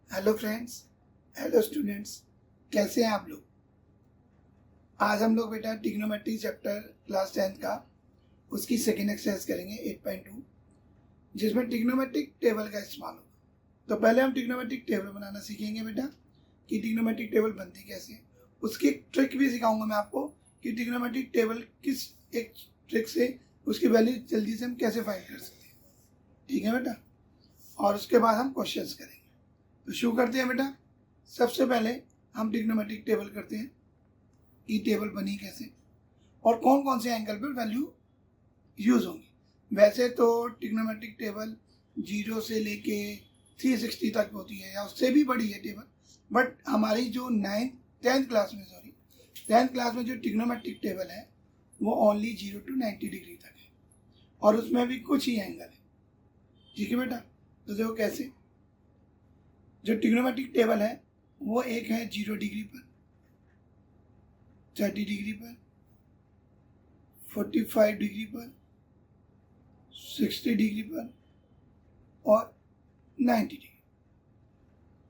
Hello friends, hello students, कैसे हैं आप लोग। आज हम लोग बेटा ट्रिग्नोमेट्री चैप्टर क्लास 10th का उसकी सेकेंड एक्सरसाइज करेंगे 8.2, जिसमें ट्रिग्नोमेट्रिक टेबल का इस्तेमाल होगा। तो पहले हम ट्रिग्नोमेट्रिक टेबल बनाना सीखेंगे बेटा कि ट्रिग्नोमेट्रिक टेबल बनती कैसे है। उसकी एक ट्रिक भी सिखाऊंगा मैं आपको कि ट्रिग्नोमेट्रिक टेबल किस एक ट्रिक से उसकी वैल्यू जल्दी से हम कैसे फाइंड कर सकते हैं। ठीक है बेटा, और उसके बाद हम क्वेश्चंस करेंगे। तो शुरू करते हैं बेटा। सबसे पहले हम ट्रिग्नोमेट्रिक टेबल करते हैं कि टेबल बनी कैसे और कौन कौन से एंगल पर वैल्यू यूज होंगी। वैसे तो ट्रिग्नोमेट्रिक टेबल 0 से लेके 360 तक होती है या उससे भी बड़ी है टेबल, बट हमारी जो 10th क्लास में जो ट्रिग्नोमेट्रिक टेबल है वो ओनली 0 to 90 डिग्री तक है और उसमें भी कुछ ही एंगल है। ठीक है बेटा, तो देखो कैसे। जो ट्रिग्नोमेट्रिक टेबल है वो एक है 0 डिग्री पर, 30 डिग्री पर, 45 डिग्री पर, 60 डिग्री पर और 90 डिग्री।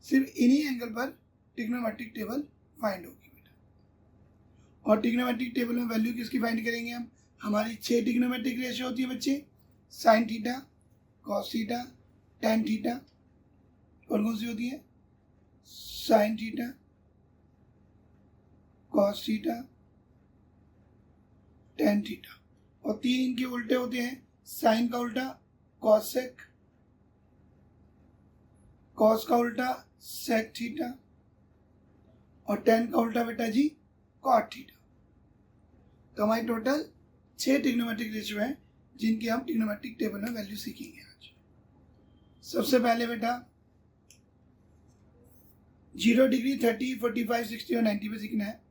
सिर्फ इन्हीं एंगल पर ट्रिग्नोमेट्रिक टेबल फाइंड होगी बेटा। और ट्रिग्नोमेट्रिक टेबल में वैल्यू किसकी फाइंड करेंगे हम। हमारी 6 ट्रिग्नोमेट्रिक रेशियो होती है बच्चे, sine theta, cos theta, tan theta. और कौन सी होती है, sine theta, cos theta, tan theta. और 3 इनके उल्टे होते हैं, साइन का उल्टा कॉस सेक, कॉस का उल्टा सेक थीटा और टेन का उल्टा बेटा जी कॉट थीटा। तो हमारी टोटल 6 ट्रिग्नोमेट्रिक रेशियो है जिनकी हम ट्रिग्नोमेट्रिक टेबल में वैल्यू सीखेंगे आज। सबसे पहले बेटा 0 डिग्री, 30, 45, 60 और 90 पे सीखना है।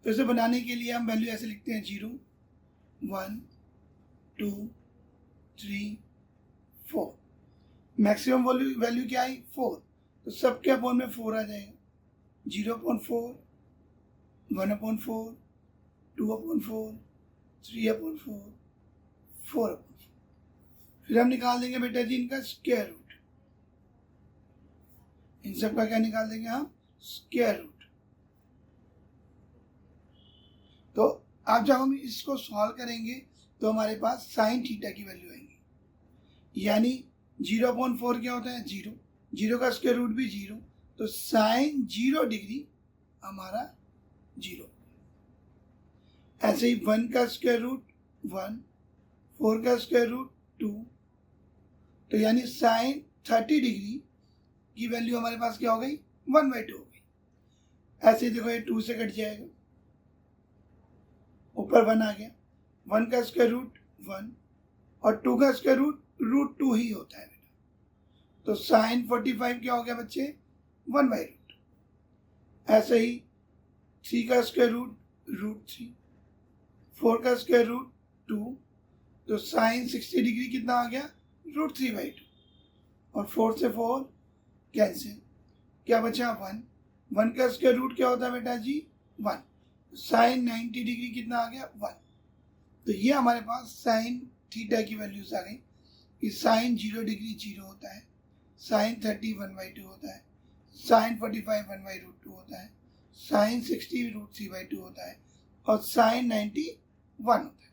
तो इसे बनाने के लिए हम वैल्यू ऐसे लिखते हैं 0, 1, 2, 3, 4। मैक्सिमम वैल्यू क्या आई 4, तो सबके अपॉन में 4 आ जाएगा। 0/4, 1/4, 2/4, 3/4, 4/4। फिर हम निकाल देंगे बेटा जी इनका स्क्वायर रूट। इन सब का क्या निकाल देंगे हम, स्क्वायर रूट। तो अब जब हम इसको सॉल्व करेंगे तो हमारे पास साइन थीटा की वैल्यू आएंगी, यानी 0/4 क्या होता है 0, 0 का स्क्वायर रूट भी 0, तो साइन 0 डिग्री हमारा 0। ऐसे ही 1 का स्क्वायर रूट 1, 4 का स्क्वायर रूट 2, तो यानी साइन 30 डिग्री की वैल्यू हमारे पास क्या हो गई 1/2 हो गई। ऐसे ही देखो ये 2 से कट जाएगा, ऊपर 1 आ गया। 1 का स्क्वायर रूट 1 और 2 का स्क्वायर रूट 2 ही होता है बेटा। तो साइन 45 क्या हो गया बच्चे 1/√। ऐसे ही 3 का स्क्वायर रूट 3, 4 का स्क्वायर रूट 2, तो साइन 60 डिग्री कितना आ गया √3/2 और 4 से 4 कैंसिल, क्या बचा 1। 1 का स्क्वायर रूट क्या होता है बेटा जी 1, साइन 90 डिग्री कितना आ गया 1। तो ये हमारे पास साइन थीटा की वैल्यूज आ गई कि साइन 0 डिग्री 0 होता है, साइन 30 1/2 होता है, साइन 45 1/√2 होता है, साइन 60 √3/2 होता है और साइन 90 1 होता है।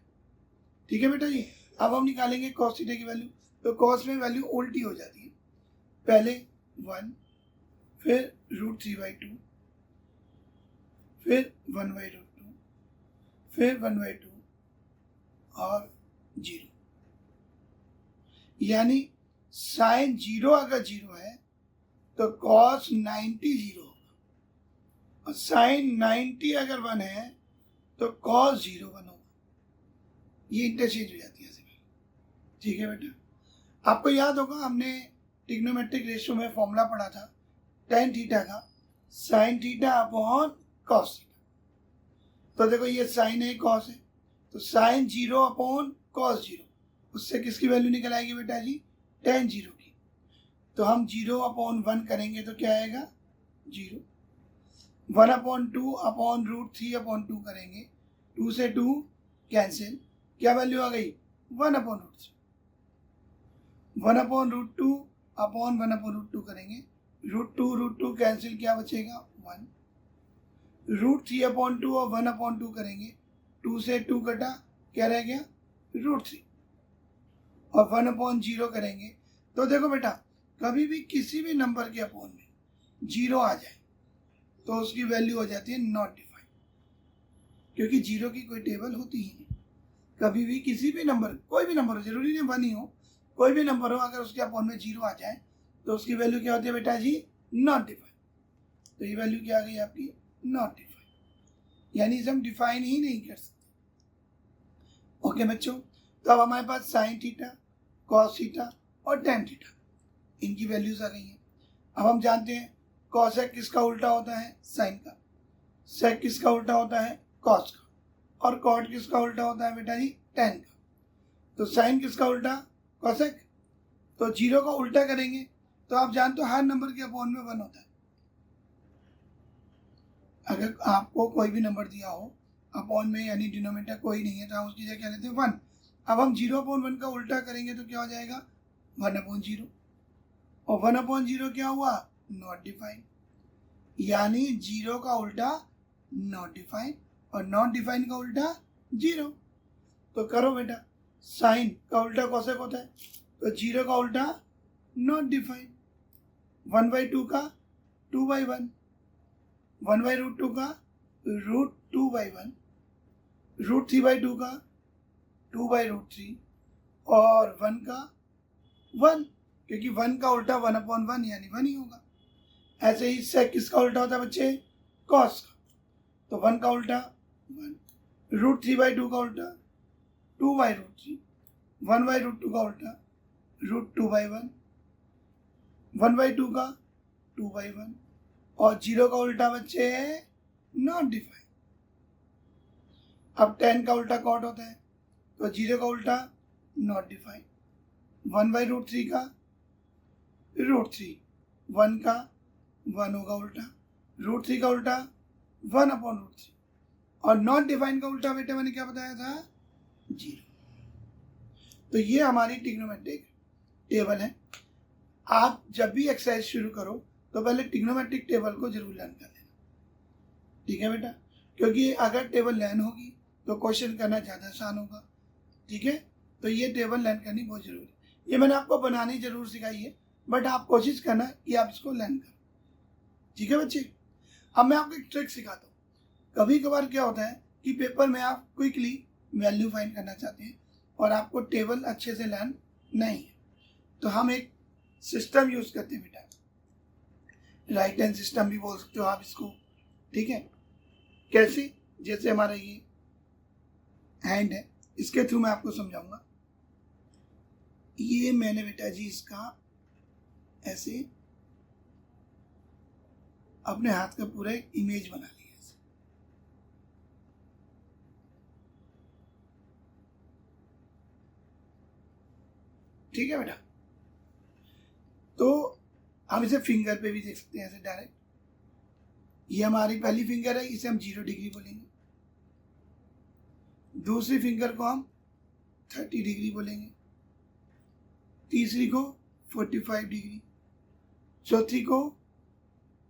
ठीक है बेटा जी। अब हम निकालेंगे कॉस थीटा की वैल्यू। तो कॉस में वैल्यू उल्टी हो जाती है, पहले 1, फिर √3/2, फिर 1/√2, फिर 1/2 और 0। यानी साइन 0 अगर 0 है तो कॉस 90 0 होगा, और साइन 90 अगर 1 है तो कॉस 0 1 होगा। ये इंटरचेंज हो जाती है ऐसे। ठीक है बेटा, आपको याद होगा हमने ट्रिग्नोमेट्रिक रेशियो में फॉर्मूला पढ़ा था टेन थीटा का, sine theta upon cos theta. तो देखो ये साइन है कॉस है, तो साइन 0 अपॉन कॉस 0, उससे किसकी वैल्यू निकल आएगी बेटा जी टेन 0 की। तो हम 0/1 करेंगे तो क्या आएगा 0। 1/2 अपॉन √3/2 करेंगे, 2 से 2 कैंसिल, क्या वैल्यू आ गई 1/√3। 1/√2 अपॉन 1/√2 करेंगे, रूट टू कैंसिल, क्या बचेगा 1। √3/2 और 1/2 करेंगे, 2 से 2 कटा, क्या रह गया √3, और 1/0 करेंगे। तो देखो बेटा, कभी भी किसी भी नंबर के अपॉन में 0 आ जाए तो उसकी वैल्यू हो जाती है नॉट डिफाइंड, क्योंकि 0 की कोई टेबल होती ही नहीं। कभी भी किसी भी नंबर, कोई भी नंबर हो, जरूरी नहीं 1 ही हो, कोई भी नंबर हो, अगर उसके अपॉन में 0 आ जाए तो उसकी वैल्यू क्या होती है बेटा जी, नॉट डिफाइंड। तो ये वैल्यू क्या आ गई आपकी, नॉट डिफाइंड, यानी इसे हम डिफाइन ही नहीं कर सकते। ओके बच्चों, तो अब हमारे पास साइन थीटा, कॉस थीटा और टेन थीटा, इनकी वैल्यूज आ गई हैं। अब हम जानते हैं कॉसेक किसका उल्टा होता है, साइन का, सेक किसका उल्टा होता है, कॉस का, और कॉट किसका उल्टा होता है बेटा जी, टेन का। तो साइन किसका उल्टा, कॉसेक। तो 0 का उल्टा करेंगे तो आप जानते हो हर नंबर के अपॉन में 1 होता है। अगर आपको कोई भी नंबर दिया हो अपॉन में, यानी डिनोमिनेटर कोई नहीं है, तो हम उसकी जगह क्या लेते हैं 1। अब हम 0/1 का उल्टा करेंगे तो क्या हो जाएगा 1/0, और 1/0 क्या हुआ, नॉट डिफाइंड, यानी 0 का उल्टा नॉट डिफाइंड, और नॉट डिफाइंड का उल्टा 0। तो करो बेटा, साइन का उल्टा कॉसेक होता है, तो 0 का उल्टा नॉट डिफाइंड, 1/2 का 2/1, 1/√2 का √2/1, √3/2 का 2/√3, और 1 का 1, क्योंकि 1 का उल्टा 1/1 यानी 1 ही होगा। ऐसे ही सेक किसका उल्टा होता है बच्चे, कॉस का, तो 1 का उल्टा 1, √3/2 का उल्टा 2/√3, 1/√2 का उल्टा √2/1, 1/2 का 2/1, और 0 का उल्टा बच्चे नॉट डिफाइंड। अब 10 का उल्टा कॉट होता है, तो 0 का उल्टा नॉट डिफाइंड, 1/√3 का √3, 1 का 1 होगा उल्टा, √3 का उल्टा 1/√3, और नॉट डिफाइंड का उल्टा बेटा मैंने क्या बताया था, 0। तो ये हमारी ट्रिग्नोमेट्रिक टेबल है। आप जब भी एक्सरसाइज शुरू करो तो पहले ट्रिग्नोमेट्रिक टेबल को जरूर लर्न कर लेना, ठीक है बेटा, क्योंकि अगर टेबल लर्न होगी तो क्वेश्चन करना ज़्यादा आसान होगा, ठीक है। तो ये टेबल लर्न करनी बहुत जरूरी है। ये मैंने आपको बनानी जरूर सिखाई है, बट आप कोशिश करना कि आप इसको लर्न करो, ठीक है बच्चे। अब मैं आपको एक ट्रिक सिखाता हूँ। कभी कभार क्या होता है कि पेपर में आप क्विकली वैल्यू फाइंड करना चाहते हैं और आपको टेबल अच्छे से लर्न नहीं है, तो हम एक सिस्टम यूज करते हैं बेटा, राइट हैंड सिस्टम भी बोल सकते हो आप इसको, ठीक है। कैसे, जैसे हमारा ये हैंड है, इसके थ्रू मैं आपको समझाऊंगा। ये मैंने बेटा जी इसका ऐसे अपने हाथ का पूरा एक इमेज बना लिया, ठीक है बेटा। तो हम इसे फिंगर पे भी देख सकते हैं ऐसे डायरेक्ट। ये हमारी पहली फिंगर है, इसे हम 0 डिग्री बोलेंगे। दूसरी फिंगर को हम 30 डिग्री बोलेंगे, तीसरी को 45 डिग्री, चौथी को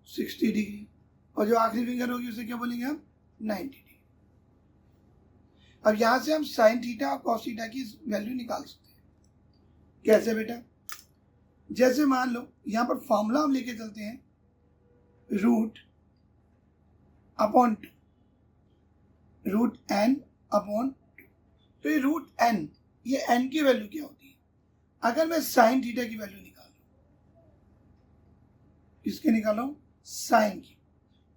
60 डिग्री, और जो आखिरी फिंगर होगी उसे क्या बोलेंगे हम 90 डिग्री। अब यहां से हम साइन थीटा और कॉस थीटा की वैल्यू निकाल सकते हैं। कैसे बेटा, जैसे मान लो यहां पर फॉर्मूला हम लेके चलते हैं √/2, √n/2। तो ये √n, ये n की वैल्यू क्या होती है। अगर मैं साइन थीटा की वैल्यू निकालूं, किसके निकालूं, साइन की,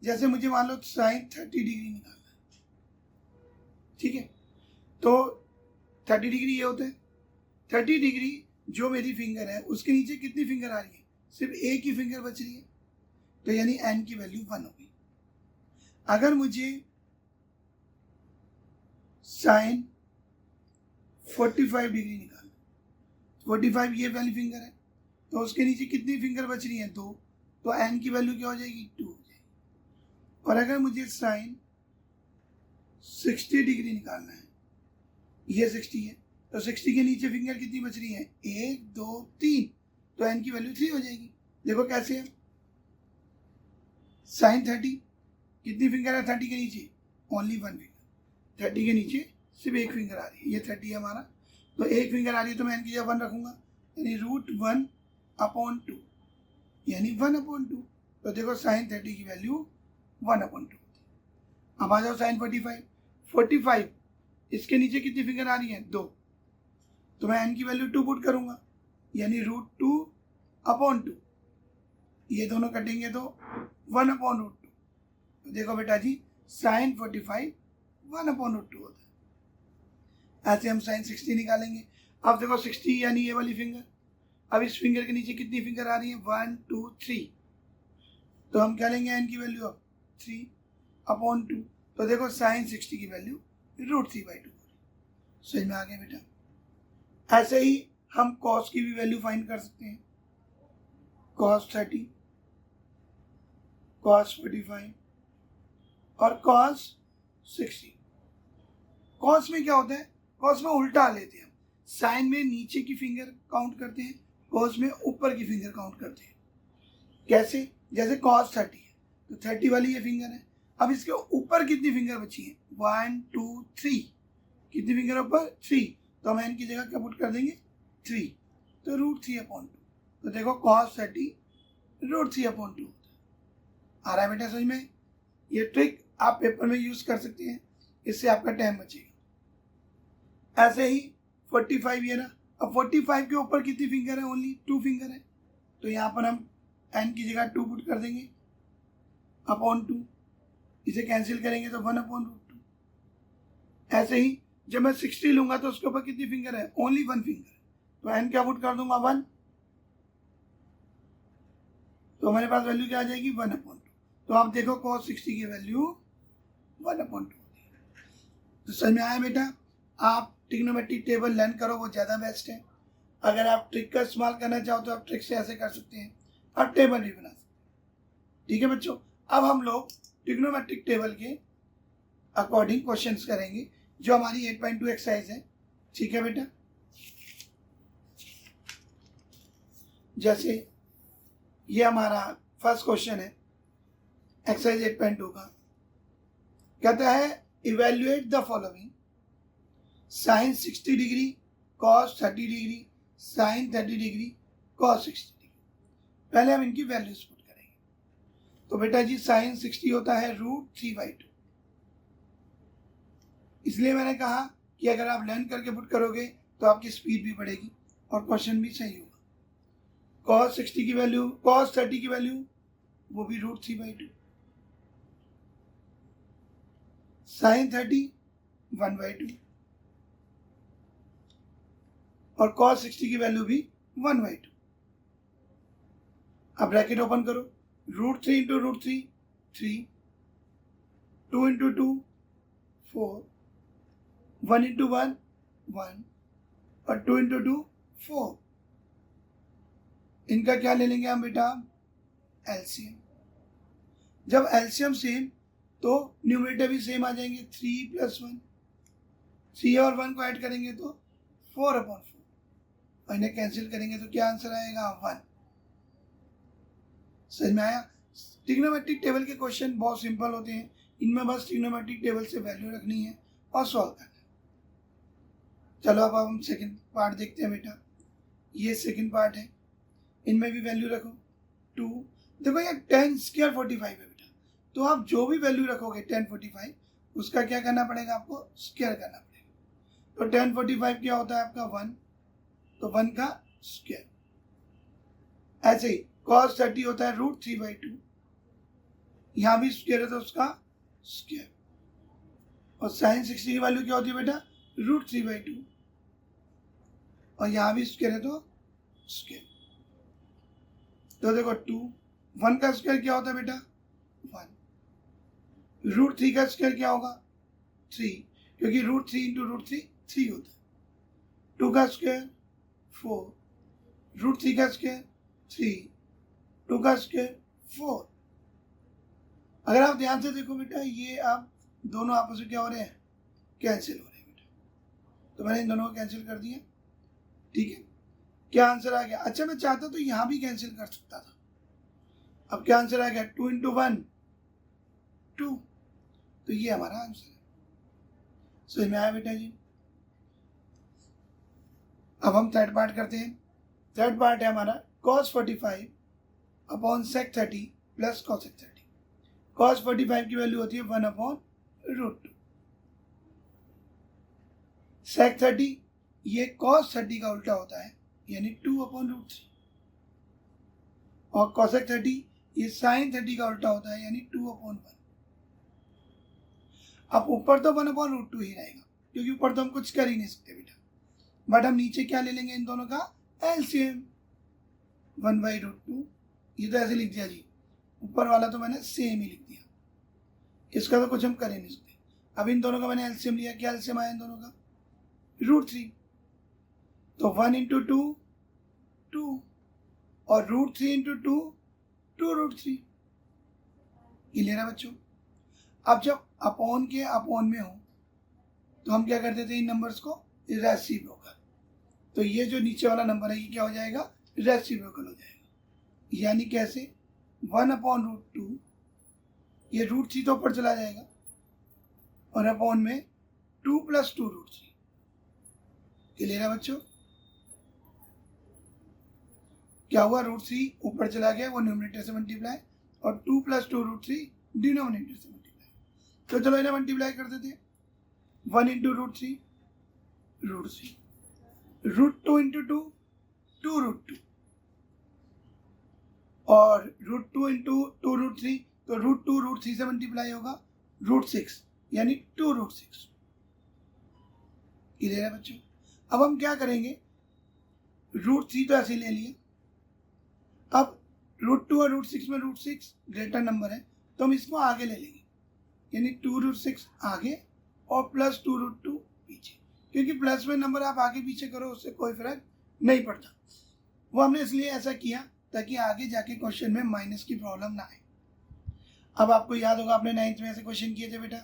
जैसे मुझे मान लो साइन 30 डिग्री निकालना है, ठीक है। तो 30 डिग्री ये होता है, 30 डिग्री जो मेरी फिंगर है उसके नीचे कितनी फिंगर आ रही है, सिर्फ एक ही फिंगर बच रही है, तो यानी n की वैल्यू 1 होगी। अगर मुझे साइन 45 डिग्री निकालना, 45 ये वाली फिंगर है, तो उसके नीचे कितनी फिंगर बच रही है, 2, तो n की वैल्यू क्या हो जाएगी, 2 हो जाएगी। और अगर मुझे साइन 60 डिग्री निकालना है, ये 60 है, तो 60 के नीचे फिंगर कितनी बच रही है, 1 2 3, तो n की वैल्यू 3 हो जाएगी। देखो कैसे है, साइन 30 कितनी फिंगर है 30 के नीचे? Only 1 finger. 30 के नीचे सिर्फ एक फिंगर आ रही है, ये 30 है हमारा, तो एक फिंगर आ रही है तो मैं इनकी जगह 1 रखूंगा, यानी √1/2, यानी 1/2। तो देखो साइन 30 की वैल्यू 1/2। अब आ जाओ साइन 45 इसके नीचे कितनी फिंगर आ रही है? 2, तो मैं n की वैल्यू 2 पुट करूंगा, यानी √2/2। ये दोनों कटेंगे तो 1/√2। तो देखो बेटा जी साइन 45 1/√2 होता है। ऐसे हम साइन 60 निकालेंगे। अब देखो 60 यानी ये वाली फिंगर, अब इस फिंगर के नीचे कितनी फिंगर आ रही है? 1 2 3, तो हम क्या लेंगे n की वैल्यू अब 3/2। तो देखो साइन 60 की वैल्यू √3/2। समझ में आ गया बेटा? ऐसे ही हम कॉस की भी वैल्यू फाइंड कर सकते हैं। कॉस 30, कॉस 45 और कॉस 60। कॉस में क्या होता है? कॉस में उल्टा लेते हैं हम, साइन में नीचे की फिंगर काउंट करते हैं, कॉस में ऊपर की फिंगर काउंट करते हैं। कैसे? जैसे कॉस 30 है तो 30 वाली ये फिंगर है, अब इसके ऊपर कितनी फिंगर बची है? 1 2 3, कितनी फिंगर ऊपर? 3, तो हम n की जगह क्या पुट कर देंगे? 3, तो √3/2। तो देखो cos 30 √3/2 आ रहा है बेटा समझ में? ये ट्रिक आप पेपर में यूज कर सकते हैं, इससे आपका टाइम बचेगा। ऐसे ही 45 ये ना, अब 45 के ऊपर कितनी फिंगर है? ओनली 2 फिंगर है, तो यहाँ पर हम n की जगह 2 पुट कर देंगे /2, इसे कैंसिल करेंगे तो 1/√2। ऐसे ही जब मैं 60 लूंगा तो उसके ऊपर कितनी फिंगर है? ओनली 1 फिंगर, तो n क्या पुट कर दूंगा? 1, तो हमारे पास वैल्यू क्या आ जाएगी? 1/2। तो आप देखो cos 60 की वैल्यू 1/2 होती है। तो समझ में आया बेटा? आप ट्रिग्नोमेट्रिक टेबल लर्न करो, वो ज़्यादा बेस्ट है। अगर आप ट्रिक का इस्तेमाल करना चाहो तो आप ट्रिक से ऐसे कर सकते हैं, आप टेबल भी बना सकते हैं। ठीक है बच्चों, अब हम लोग ट्रिग्नोमेट्रिक टेबल के अकॉर्डिंग क्वेश्चंस करेंगे जो हमारी 8.2 एक्सरसाइज है। ठीक है बेटा, जैसे ये हमारा फर्स्ट क्वेश्चन है एक्सरसाइज 8.2 का। कहता है evaluate the following sine 60 degree, cos 30 degree, sine 30 degree, cos 60 degree. पहले हम इनकी वैल्यूज पुट करेंगे। तो बेटा जी साइन 60 होता है √3/2, इसलिए मैंने कहा कि अगर आप लर्न करके पुट करोगे तो आपकी स्पीड भी बढ़ेगी और क्वेश्चन भी सही होगा। कॉस 60 की वैल्यू, कॉस 30 की वैल्यू वो भी √3/2, साइन 30 1/2 और cos 60 की वैल्यू भी 1/2। अब ब्रैकेट ओपन करो, √3 × √3 3, 2 × 2 4, 1 × 1 1 और 2 × 2 4। इनका क्या ले लेंगे हम बेटा? एलसीएम। जब एलसीएम सेम तो न्यूमरेटर भी सेम आ जाएंगे, 3 + 1, 3 और 1 को ऐड करेंगे तो 4/4 और इन्हें कैंसिल करेंगे तो क्या आंसर आएगा? 1। समझ में आया? ट्रिग्नोमेट्रिक टेबल के क्वेश्चन बहुत सिंपल होते हैं, इनमें बस ट्रिग्नोमेट्रिक टेबल से वैल्यू रखनी है और सॉल्व करना है। चलो अब हम सेकंड पार्ट देखते हैं बेटा। ये सेकंड पार्ट है, इनमें भी वैल्यू रखो 2। देखो ये 10² 45 है बेटा, तो आप जो भी वैल्यू रखोगे 10 45 उसका क्या करना पड़ेगा? आपको स्क्वायर करना पड़ेगा। तो 10 45 क्या होता है आपका? 1, तो 1 का स्क्वायर। ऐसे ही cos 30 होता है √3/2, यहाँ भी स्क्वायर है तो उसका स्क्वायर। और साइन 60 की वैल्यू क्या होती है बेटा? √3/2 और यहाँ भी स्क्वायर है तो स्क्वायर। तो देखो 2, 1 का स्क्वायर क्या होता है बेटा? 1, √3 का स्क्वायर क्या होगा? 3, क्योंकि √3 × √3 3 होता है। 2 का स्क्वायर 4, √3 का स्क्वायर 3, 2 का स्क्वायर 4। अगर आप ध्यान से देखो बेटा, ये आप दोनों आपस में क्या हो रहे हैं? कैंसिल हो रहे हैं बेटा। तो मैंने इन दोनों को कैंसिल कर दिया। ठीक है, क्या आंसर आ गया? अच्छा मैं चाहता तो यहाँ भी कैंसिल कर सकता था। अब क्या आंसर आ गया? 2 × 1 2। तो ये हमारा आंसर है। समझ में आया बेटा जी? अब हम थर्ड पार्ट करते हैं। थर्ड पार्ट है हमारा cos 45 upon sec 30 plus cosec 30। cos 45 की वैल्यू होती है 1 अपॉन √2। sec 30 ये cos 30 का उल्टा होता है, यानी 2 अपॉन √3। और cosec 30 ये sin 30 का उल्टा होता है, यानी 2 अपॉन 1। अब ऊपर तो 1 अपॉन √2 ही रहेगा, क्योंकि ऊपर तो हम कुछ कर ही नहीं सकते बेटा। बट हम नीचे क्या ले लेंगे इन दोनों का एलसीएम, 1/√2। ये तो ऐसे लिख दिया जी, ऊपर वाला तो मैंने सेम ही लिख दिया, इसका तो कुछ हम कर ही नहीं सकते। अब इन दोनों का मैंने एलसीएम लिया, क्या एलसीएम आया इन दोनों का? √3। तो 1 इंटू 2 2 और √3 इंटू 2 2√3। क्लियर है बच्चों? अब जब अपॉन के अपॉन में हो तो हम क्या करते थे, इन नंबर्स को रेसिप्रोकल। तो ये जो नीचे वाला नंबर है ये क्या हो जाएगा? रेसिप्रोकल हो जाएगा। यानी कैसे? 1 अपॉन √2, ये √3 तो ऊपर चला जाएगा, और अपॉन में 2 प्लस 2√3। क्लियर है बच्चों? क्या हुआ? √3 ऊपर चला गया, वो न्यूमरेटर से मल्टीप्लाई, और 2 प्लस 2√3 डिनोमिनेटर से मल्टीप्लाई। तो चलो इन्हें मल्टीप्लाई कर देते हैं। 1 इंटू √3 √3, √2 इंटू 2 2√2, और √2 इंटू 2√3, तो √2 √3 से मल्टीप्लाई होगा √6, यानी 2√6। क्लियर है बच्चों? अब हम क्या करेंगे, √3 तो ऐसे ले लिए, अब √2 और √6 में √6 ग्रेटर नंबर है, तो हम इसको आगे ले लेंगे, यानी 2√6 आगे और प्लस 2√2 पीछे। क्योंकि प्लस में नंबर आप आगे पीछे करो उससे कोई फर्क नहीं पड़ता। वो हमने इसलिए ऐसा किया ताकि आगे जाके क्वेश्चन में माइनस की प्रॉब्लम ना आए। अब आपको याद होगा, आपने 9th में ऐसे क्वेश्चन किए थे बेटा,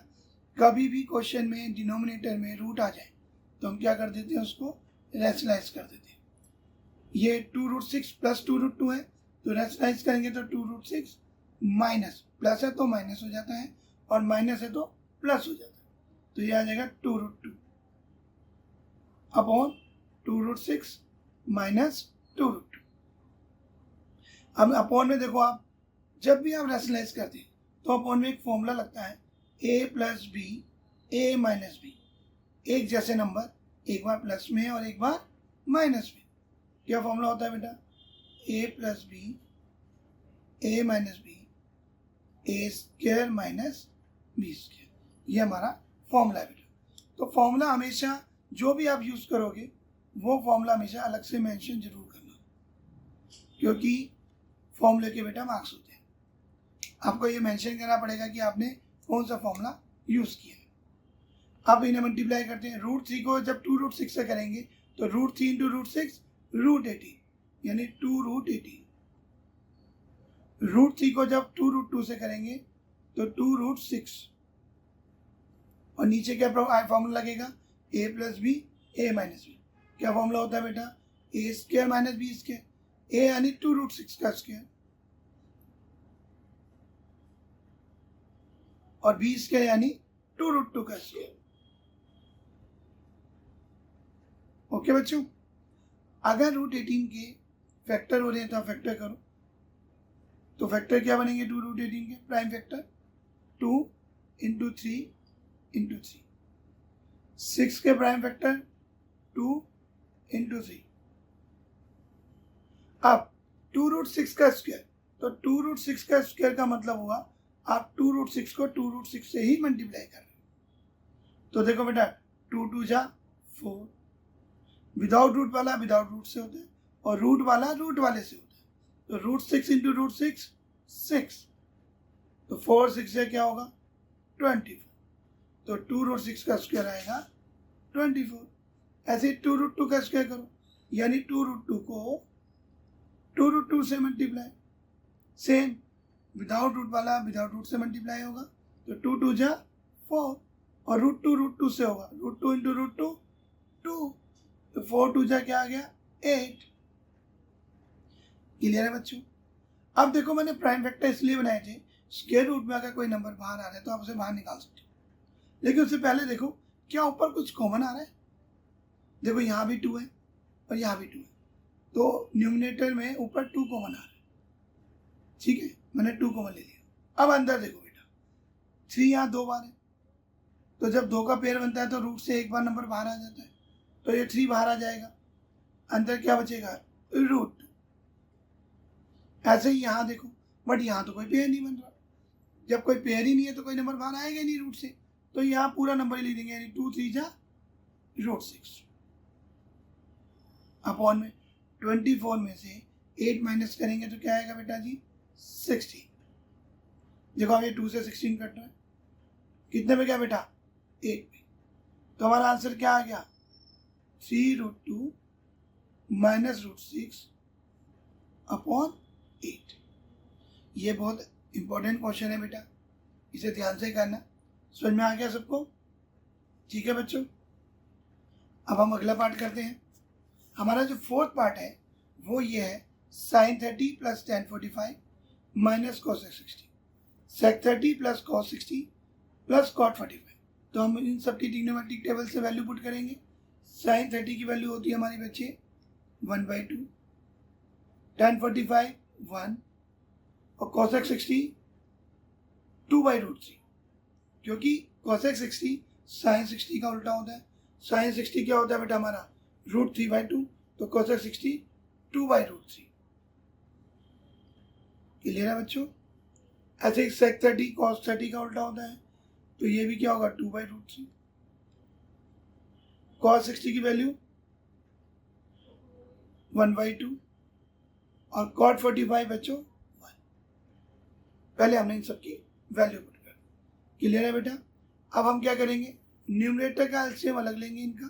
कभी भी क्वेश्चन में डिनोमिनेटर में रूट आ जाए तो हम क्या कर देते हैं, उसको रैशनलाइज कर देते हैं। ये 2√6 प्लस 2√2 है, तो रैशनलाइज करेंगे तो 2√6 माइनस, प्लस है तो माइनस हो जाता है, और माइनस है तो प्लस हो जाता है। तो ये आ जाएगा 2√2 अपॉन 2√6 माइनस 2√2। अब अपॉन में देखो, आप जब भी आप रैशनलाइज करते हैं तो अपॉन में एक फॉर्मूला लगता है, a plus b a minus b. एक जैसे नंबर एक बार प्लस में और एक बार माइनस में। क्या फॉर्मूला होता है बेटा? a plus b a minus b a square minus B square. ये हमारा फॉर्मूला है बेटा। तो फॉर्मूला हमेशा जो भी आप यूज करोगे वो फॉर्मूला हमेशा अलग से मेंशन जरूर करना, क्योंकि फॉर्मूले के बेटा मार्क्स होते हैं। आपको ये मेंशन करना पड़ेगा कि आपने कौन सा फॉर्मूला यूज किया है। आप इन्हें मल्टीप्लाई करते हैं, √3 को जब 2√6 से करेंगे तो √3 इंटू √6 √18, यानी 2√18। √3 को जब 2√2 से करेंगे तो 2√6, और नीचे क्या फॉर्मूला लगेगा? a plus b a minus B. क्या फॉर्मूला होता है बेटा? a square minus B square. a यानी 2√6 का स्क्वायर, और b स्क्वायर यानी 2√2 का स्क्वायर। ओके बच्चों, अगर √18 के फैक्टर हो रहे हैं तो आप फैक्टर करो। तो फैक्टर क्या बनेंगे 2√18 के? Prime factor 2 into 3 into 3। 6 के प्राइम फैक्टर 2 इंटू 3। अब 2√6 का स्क्वायर, तो 2√6 का स्क्वायर का मतलब हुआ आप 2√6 को 2√6 से ही मल्टीप्लाई कर रहे हो। तो देखो बेटा, 2 2 जा 4, विदाउट रूट वाला विदाउट रूट से होता है, और रूट वाला रूट वाले से होता है। तो √6 इंटू √6 6, तो 4 6 से क्या होगा? 24। तो 2√6 का स्क्वायर आएगा 24। ऐसे 2√2 का स्क्वायर करो, यानी 2√2 को 2√2 से मल्टीप्लाई। सेम, विदाउट रूट वाला विदाउट रूट से मल्टीप्लाई होगा, तो 2 2 जा 4, और √2 से होगा, √2 इंटू √2 2, तो 4 2 जा क्या आ गया? 8। क्लियर है बच्चों? अब देखो, मैंने प्राइम फैक्टर इसलिए बनाए थे स्क्वायर रूट में अगर कोई नंबर बाहर आ रहा है तो आप उसे बाहर निकाल सकते हो, लेकिन उससे पहले देखो क्या ऊपर कुछ कॉमन आ रहा है। देखो यहाँ भी 2 है और यहाँ भी 2 है, तो न्यूमिनेटर में ऊपर 2 कॉमन आ रहा है। ठीक है, मैंने 2 कॉमन ले लिया। अब अंदर देखो बेटा, 3 यहाँ 2 बार है, तो जब 2 का पेयर बनता है तो रूट से एक बार नंबर बाहर आ जाता है, तो ये 3 बाहर आ जाएगा, अंदर क्या बचेगा, रूट। ऐसे ही यहाँ देखो, बट यहाँ तो कोई पेयर नहीं बन रहा। जब कोई पेयर ही नहीं है तो कोई नंबर बाहर आएगा ही नहीं रूट से, तो यहाँ पूरा नंबर ही ले लेंगे, यानी 2 3 जा रूट 6 अपॉन में 24 में से 8 माइनस करेंगे तो क्या आएगा बेटा जी, 16। देखो अब ये 2 से 16 कट रहा है, कितने में क्या बेटा, 8 में। तो हमारा आंसर क्या आ गया, 3√2 माइनस रूट 6 अपॉन 8। ये बहुत इंपॉर्टेंट क्वेश्चन है बेटा, इसे ध्यान से करना। समझ में आ गया सबको? ठीक है बच्चों, अब हम अगला पार्ट करते हैं। हमारा जो फोर्थ पार्ट है वो ये है sin 30 plus tan 45 minus cos 60, sec 30 plus cos 60 plus cot 45। तो हम इन सब की ट्रिग्नोमेट्रिक टेबल से वैल्यू पुट करेंगे। sin 30 की वैल्यू होती है हमारी बच्चे 1/2, tan 45 1 और cosec 60 2/√3, क्योंकि cosec 60 sin 60 का उल्टा होता है। sin 60 क्या होता है बेटा हमारा, √3/2, तो cosec 60 2/√3। क्लियर है बच्चों? ऐसे ही sec 30 cos 30 का उल्टा होता है, तो ये भी क्या होगा, 2/√3। cos 60 की वैल्यू 1/2 और cot 45 बच्चों 1। पहले हमने इन सब की वैल्यू पुट कर। क्लियर है बेटा? अब हम क्या करेंगे, न्यूमरेटर का एलसीएम अलग लेंगे इनका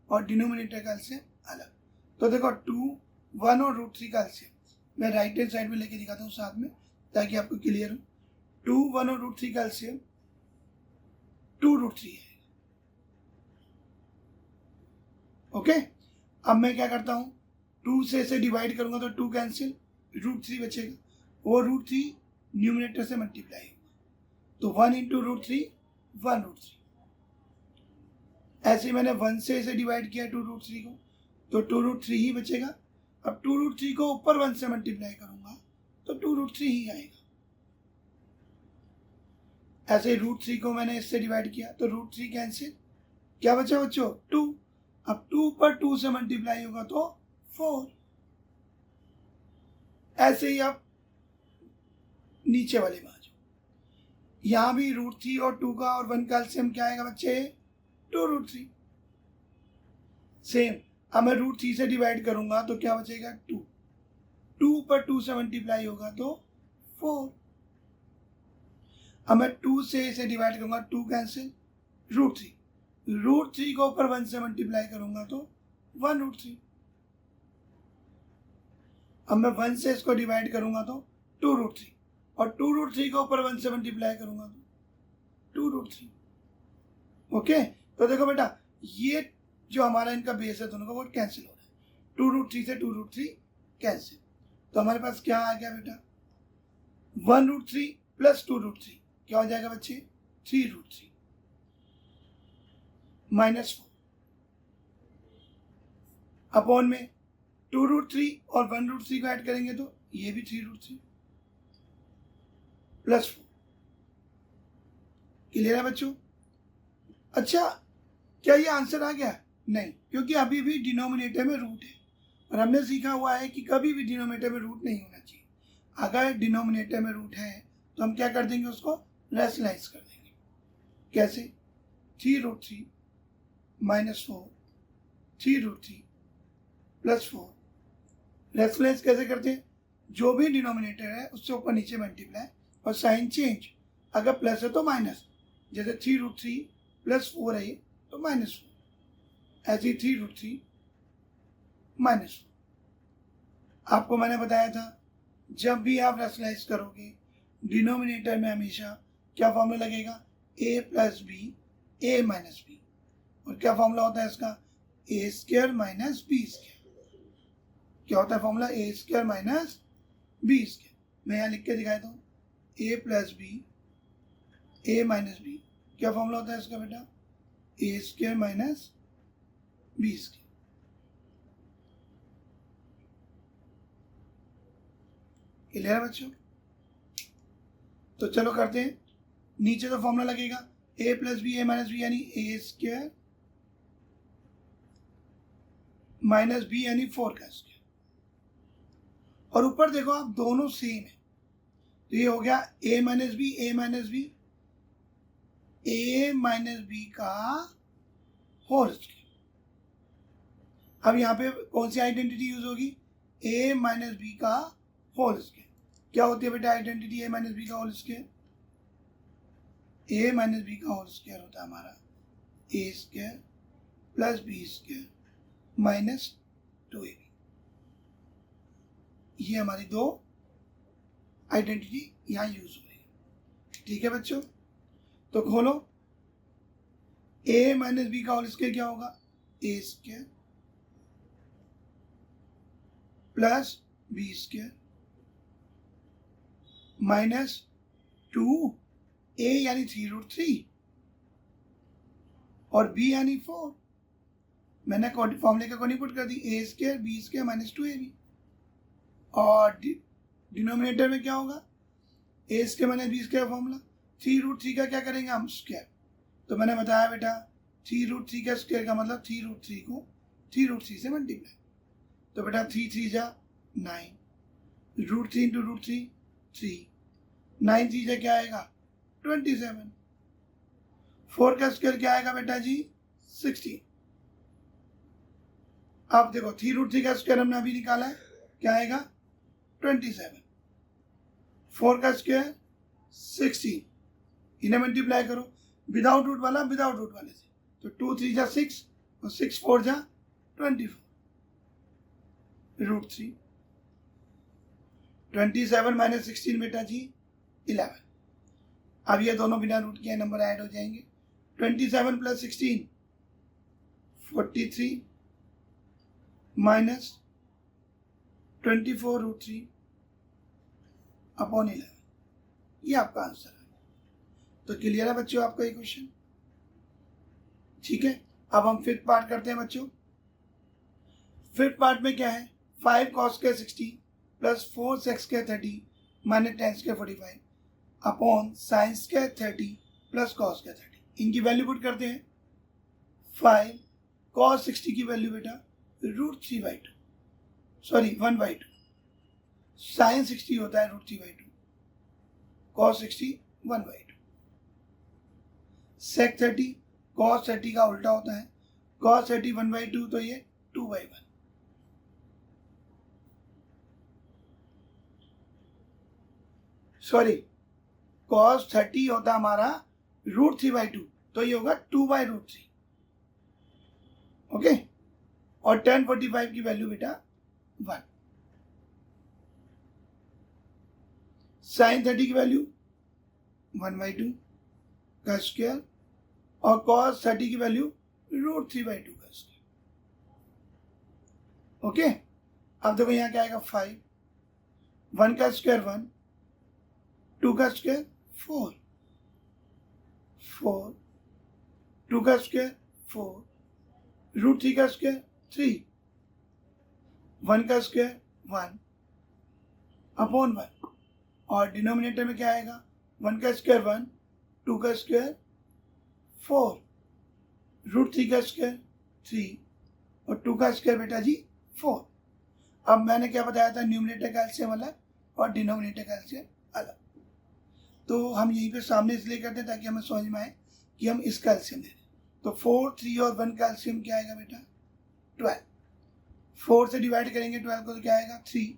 और डिनोमिनेटर का एलसीएम अलग। तो देखो 2 1 और √3 का एलसीएम मैं राइट हैंड साइड में लेके दिखाता हूँ साथ में, ताकि आपको क्लियर हो। 2 1 और √3 का एलसीएम 2√3 है। ओके, अब मैं क्या करता हूँ, 2 से इसे डिवाइड करूंगा तो 2 कैंसिल, √3 बचेगा, वो √3 न्यूमिनेटर से मल्टीप्लाई होगा, तो 1 इंटू √3 1√3। ऐसे मैंने 1 से इसे डिवाइड किया 2√3 को, तो 2√3 ही बचेगा। अब 2√3 को ऊपर 1 से मल्टीप्लाई करूंगा तो 2√3 ही आएगा। ऐसे √3 को मैंने इससे डिवाइड किया तो √3 कैंसिल, क्या बचा बच्चों, 2। अब 2 पर 2 से मल्टीप्लाई होगा तो 4। ऐसे ही आप नीचे वाले में आ जाओ, यहां भी √3 और 2 का और 1 का एलसीएम क्या आएगा बच्चे, 2√3। सेम, अब मैं √3 से डिवाइड करूंगा तो क्या बचेगा, 2। 2 पर 2 से मल्टीप्लाई होगा तो 4। अब मैं 2 से इसे डिवाइड करूंगा, 2 कैंसिल, √3 को ऊपर 1 से मल्टीप्लाई करूंगा तो 1√3। अब मैं 1 से इसको डिवाइड करूंगा तो 2√3 और 2√3 को ऊपर 1 से मल्टीप्लाई करूंगा तो 2√3। ओके, तो देखो बेटा ये जो हमारा इनका बेस है दोनों का वो कैंसिल हो रहा है, 2√3 से 2√3 कैंसिल। तो हमारे पास क्या आ गया बेटा, 1√3 प्लस 2√3 क्या हो जाएगा बच्चे, 3√3 माइनस 4 अपॉन में 2√3 और 1√3 को ऐड करेंगे तो ये भी 3√3 प्लस 4। क्लियर है बच्चों? अच्छा, क्या ये आंसर आ गया? नहीं, क्योंकि अभी भी डिनोमिनेटर में रूट है और हमने सीखा हुआ है कि कभी भी डिनोमिनेटर में रूट नहीं होना चाहिए। अगर डिनोमिनेटर में रूट है तो हम क्या कर देंगे, उसको रैशनलाइज कर देंगे। कैसे, 3√3 माइनस 4, 3√3 प्लस 4। रैशनलाइज कैसे करते हैं, जो भी डिनोमिनेटर है उससे ऊपर नीचे मल्टीप्लाई और साइन चेंज, अगर प्लस है तो माइनस, जैसे 3√3 प्लस 4 है तो माइनस 4, ऐसे 3√3 माइनस 4। आपको मैंने बताया था जब भी आप रैशनलाइज करोगे डिनोमिनेटर में हमेशा क्या फॉर्मूला लगेगा, a plus B A minus B, और क्या फॉर्मूला होता है इसका, A square minus B square. क्या होता है formula, A square minus B square. मैं यहाँ लिख के दिखाता हूँ, A plus B A minus B, क्या फॉर्मूला होता है इसका बेटा? A square minus B square. Clear है बच्चों? तो चलो करते हैं। नीचे तो फॉर्मूला लगेगा ए plus B A minus B यानी ए स्क्वायर माइनस बी यानी 4 का स्क्वायर, और ऊपर देखो आप दोनों सेम है, तो ये हो गया A minus B A minus B A minus B का होल स्क्वायर। अब यहाँ पे कौन सी आइडेंटिटी यूज होगी? ए माइनस बी का होल स्क्वायर। क्या होती है बेटा आइडेंटिटी ए माइनस बी का whole square? A minus B का होल स्क्वायर होता है हमारा A square plus B square minus 2ab। ये हमारी दो आइडेंटिटी यहाँ यूज हो रही है। ठीक है बच्चों, तो खोलो। ए माइनस बी का होल स्क्वायर क्या होगा? A square plus B square minus 2 A यानी 3√3 और बी यानी 4। मैंने फॉर्मूले का कौन पुट कर दी? A square B square minus 2ab। और डिनोमिनेटर में क्या होगा? A square minus B square formula. 3√3 का क्या करेंगे हम? स्क्वायर। तो मैंने बताया बेटा 3√3 का स्क्वायर का मतलब 3√3 को 3√3 से मल्टीप्लाई। तो बेटा 3 3 जा 9, √3 इंटू √3 3, 9 3 जा क्या आएगा? 27। 4 का स्क्वायर क्या आएगा बेटा जी? 16। अब देखो 3√3 का स्क्वायर हमने अभी निकाला है, क्या आएगा? 27। 4 का स्क्वायर 16, इन्हें मल्टीप्लाई करो, विदाउट रूट वाला विदाउट रूट वाले से, तो 2 3 जा 6 और 6 4 जा 24 √3। 27 माइनस 16 बेटा जी 11। अब ये दोनों बिना रूट के नंबर ऐड हो जाएंगे। 27 प्लस 16 43 माइनस 24 √3 अपॉन 11। ये आपका आंसर है। तो क्लियर है बच्चों आपका ये क्वेश्चन? ठीक है, अब हम फिफ्थ पार्ट करते हैं बच्चों। फिफ्थ पार्ट में क्या है? 5 cos के 60 प्लस 4 sec के 30 माइनस 10 के 45 अपॉन sin के 30 प्लस cos के 30। इनकी वैल्यू पुट करते हैं। 5 cos 60 की वैल्यू बेटा √3/2, सॉरी 1/2। sin 60 होता है √3/2, cos 60 1/2। sec 30 cos 30 का उल्टा होता है, cos 30 1/2, तो ये 2/1। सॉरी, cos 30 होता हमारा √3/2, तो ये होगा 2/√3। ओके, और tan 45 की वैल्यू बेटा 1। sin 30 की वैल्यू 1/2 का स्क्वायर और cos 30 की वैल्यू √3/2 का स्क्वायर। ओके, अब देखो यहाँ क्या आएगा? 5, 1 का स्क्वायर 1, 2 का स्क्वायर 4, 4, 2 का स्क्वायर 4, √3 का स्क्वायर 3, 1 का स्क्वायर 1 अपॉन 1, और डिनोमिनेटर में क्या आएगा? 1 का स्क्वायर 1, 2 का स्क्वायर 4, √3 का स्क्वायर 3 और 2 का स्क्वायर बेटा जी 4। अब मैंने क्या बताया था? न्यूमिनेटर का एलसीएम अलग और डिनोमिनेटर का एलसीएम अलग। तो हम यहीं पे सामने इसलिए करते हैं ताकि हमें समझ में आए कि हम इसका एलसीएम दे रहे हैं। तो 4, 3 और 1 का एलसीएम क्या आएगा बेटा? 12। 4 से डिवाइड करेंगे 12 को तो क्या आएगा? 3,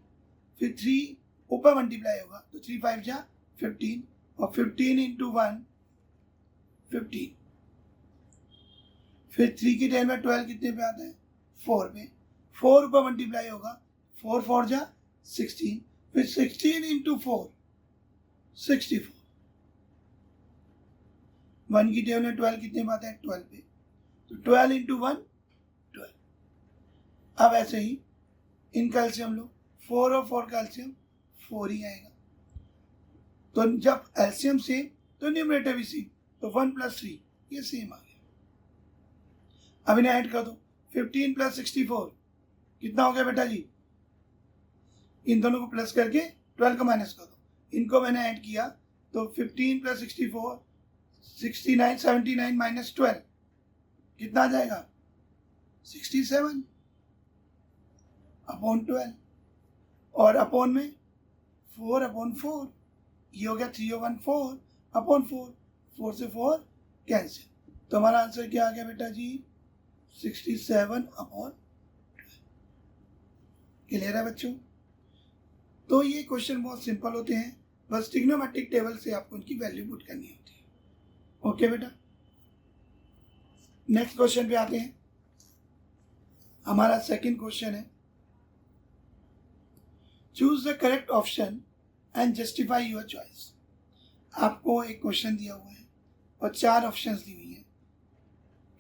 फिर 3 ऊपर मल्टीप्लाई होगा तो 3 5 जा 15 और 15 इंटू 1 15, फिर 3 की 10 में 12 कितने पे आता है? 4 पे। 4 ऊपर मल्टीप्लाई होगा, 4 4 जा 16, फिर 16 इंटू 4 64। 1 की 10 में 12 कितने पे आता है? 12 पे। तो 12 इंटू 1 12। अब ऐसे ही इनका एलसीएम लो, 4 और 4 का एलसीएम 4 ही आएगा। तो जब एलसीएम सेम तो न्यूमरेटर भी सेम, तो 1 + 3 ये सेम आ गया। अब इन्हें ऐड कर दो, 15 + 64 कितना हो गया बेटा जी? इन दोनों को प्लस करके 12 का माइनस कर दो। इनको मैंने ऐड किया तो 15 + 64 69, 79 - 12 कितना आ जाएगा? 67 अपॉन 12 और अपॉन में 4/4 ये हो गया 3/4 अपॉन 4, 4 से 4 कैंसिल, तो हमारा आंसर क्या आ गया बेटा जी? 67/12। क्लियर है बच्चों? तो ये क्वेश्चन बहुत सिंपल होते हैं, बस ट्रिग्नोमेट्रिक टेबल से आपको उनकी वैल्यू पुट करनी होती है। ओके बेटा, नेक्स्ट क्वेश्चन पे आते हैं। हमारा सेकंड क्वेश्चन है, choose the correct option and justify your choice. आपको एक क्वेश्चन दिया हुआ है और 4 ऑप्शंस दी हुई हैं।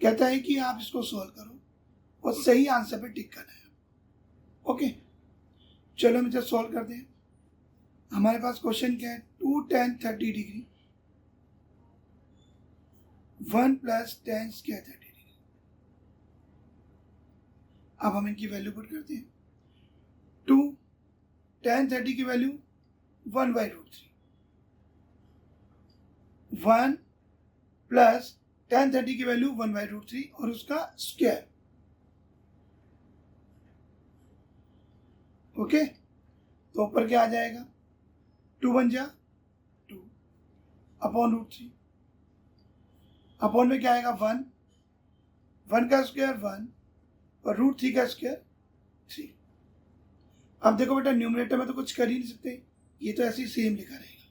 कहता है कि आप इसको सॉल्व करो और सही आंसर पे टिक करना है। ओके, चलो हम इसे सॉल्व करते हैं। हमारे पास क्वेश्चन क्या है? 2 tan 30 degree 1 + tan square 30 degree. अब हम इनकी वैल्यू पुट करते हैं। 2 tan 30 की वैल्यू 1/√3, 1 + tan 30 की वैल्यू 1/√3 और उसका स्क्वायर। ओके, तो ऊपर क्या आ जाएगा? 2 बन जा 2 अपॉन √3, अपॉन में क्या आएगा? 1, 1 का स्क्वायर 1 और √3 का स्क्वायर 3। अब देखो बेटा, न्यूमरेटर में तो कुछ कर ही नहीं सकते, ये तो ऐसे ही सेम लिखा रहेगा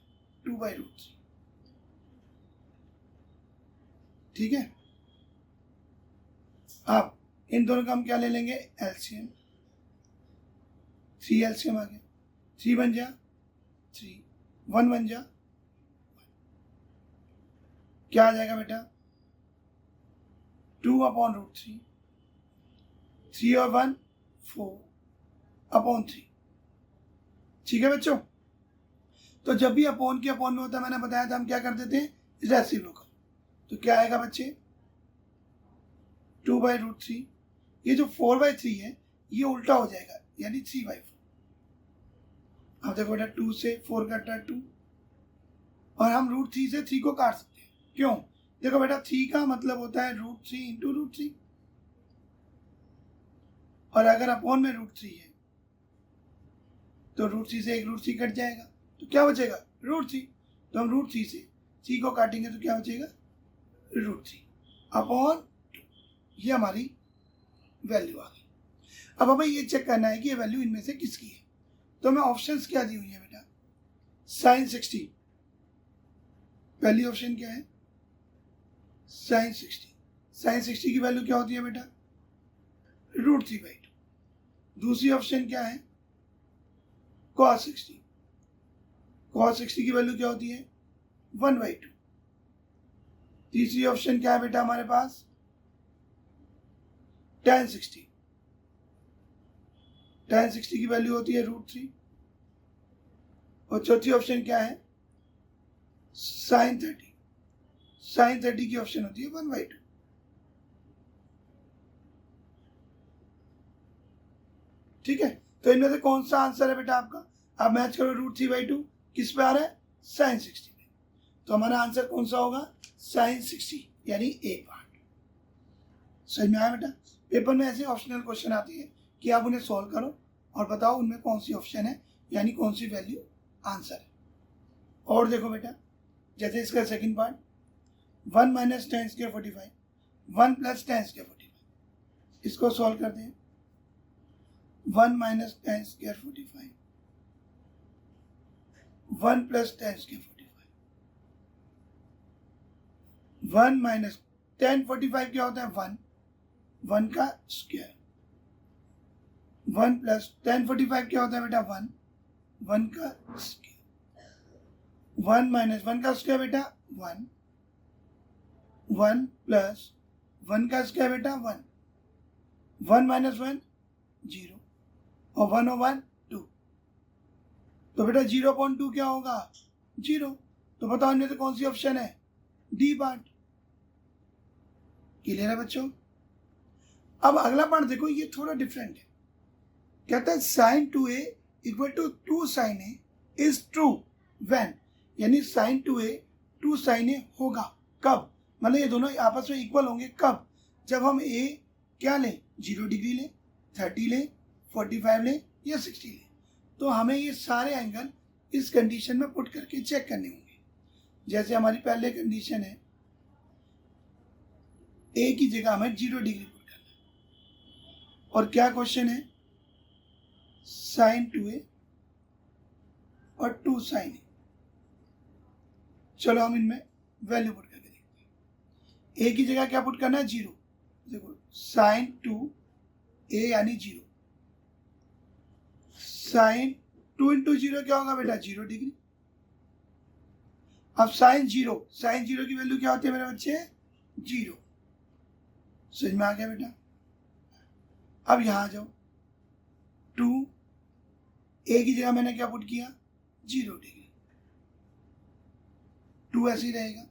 2/√3। ठीक है, अब इन दोनों का हम क्या ले लेंगे? एलसीएम। 3 एलसीएम आ गया, 3 बन जा 3, 1 बन जा 1। क्या आ जाएगा बेटा? 2/√3, 3 और 1 4/3। ठीक है बच्चों, तो जब भी अपॉन के अपॉन में होता है, मैंने बताया था हम क्या करते थे? रेसिप्रोकल। तो क्या आएगा बच्चे? 2/√3, ये जो 4/3 है ये उल्टा हो जाएगा, यानी 3/4। अब देखो बेटा, 2 से 4 कटा 2 और हम √3 से 3 को काट सकते हैं। क्यों? देखो बेटा, 3 का मतलब होता है √3 × √3 और अगर अपॉन में √3 है तो √3 से एक √3 कट जाएगा, तो क्या बचेगा? √3। तो हम √3 से 3 को काटेंगे तो क्या बचेगा? √3 अपॉन 2। ये हमारी वैल्यू आ गई। अब हमें ये चेक करना है कि ये वैल्यू इनमें से किसकी है। तो हमें ऑप्शंस क्या दी हुई है बेटा? sin 60, पहली ऑप्शन क्या है? sin 60। sin 60 की वैल्यू क्या होती है बेटा? √3/2। दूसरी ऑप्शन क्या है? cos 60। cos 60 की वैल्यू क्या होती है? 1/2। तीसरी ऑप्शन क्या है बेटा हमारे पास? tan 60। tan 60 की वैल्यू होती है √3। और चौथी ऑप्शन क्या है? sin 30। sin 30 की ऑप्शन होती है 1/2। ठीक है, तो इनमें से कौन सा आंसर है बेटा आपका? आप मैच करो, √3/2 किस पे आ रहा है? sin 60 पे। तो हमारा आंसर कौन सा होगा? sin 60, यानी ए पार्ट। समझ में आया बेटा? पेपर में ऐसे ऑप्शनल क्वेश्चन आते हैं कि आप उन्हें सॉल्व करो और बताओ उनमें कौन सी ऑप्शन है, यानी कौन सी वैल्यू आंसर है। और देखो बेटा, जैसे इसका second part, 1 - tan square 45, 1 + tan square 45, इसको सॉल्व करते हैं। 1 - tan square 45, 1 + tan square 45, 1 - tan 45 क्या होता है? 1, 1 का स्क्वायर। 1 + tan 45 क्या होता है बेटा? 1, 1 का स्क्वायर। 1 - 1 का स्क्वायर बेटा 1, 1 + 1 का स्क्वायर बेटा 1, 1 - 1 0 और 1 और 1 2। तो बेटा 0/2 क्या होगा? 0। तो बताओ इनमें से कौन सी ऑप्शन है? D part. क्लियर है बच्चों? अब अगला पार्ट देखो, ये थोड़ा डिफरेंट है। कहता है sine 2a equal to 2 sine a is true when, यानी साइन 2a 2 साइन ए होगा कब? मतलब ये दोनों आपस में इक्वल होंगे कब? जब हम a क्या लें? 0 डिग्री लें, 30 लें, 45 लें या 60 लें। तो हमें ये सारे एंगल इस कंडीशन में पुट करके चेक करने होंगे। जैसे हमारी पहले कंडीशन है, a की जगह हमें 0 डिग्री पुट करना है। और क्या क्वेश्चन है? साइन 2a और 2 साइन ए। चलो हम इनमें वैल्यू पुट करके देखते हैं। a की जगह क्या पुट करना है? 0। देखो साइन 2a यानी 0, साइन 2 इंटू 0 क्या होगा बेटा? 0 डिग्री। अब साइन 0 की वैल्यू क्या होती है मेरे बच्चे? 0। समझ में आ गया बेटा? अब यहां आ जाओ, 2 a की जगह मैंने क्या पुट किया? 0 डिग्री। 2 ऐसे ही रहेगा।